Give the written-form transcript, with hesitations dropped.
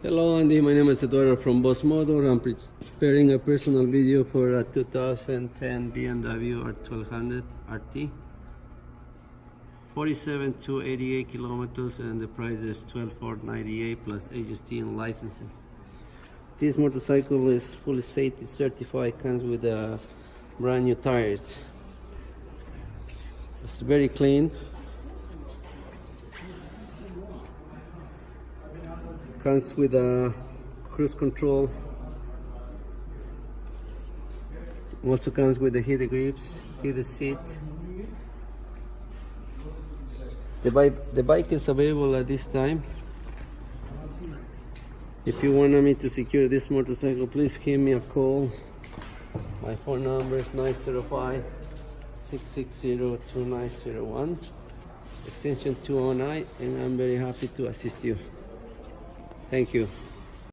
Hello Andy, my name is Eduardo from Boss Motor. I'm preparing a personal video for a 2010 BMW R1200RT. 47 to 88 kilometers and the price is $12,498 plus HST and licensing. This motorcycle is fully safety certified, comes with brand new tires. It's very clean. Comes with a cruise control. Also comes with the heated grips, heated seat. The bike is available at this time. If you want me to secure this motorcycle, please give me a call. My phone number is 905-660-2901, extension 209, and I'm very happy to assist you. Thank you.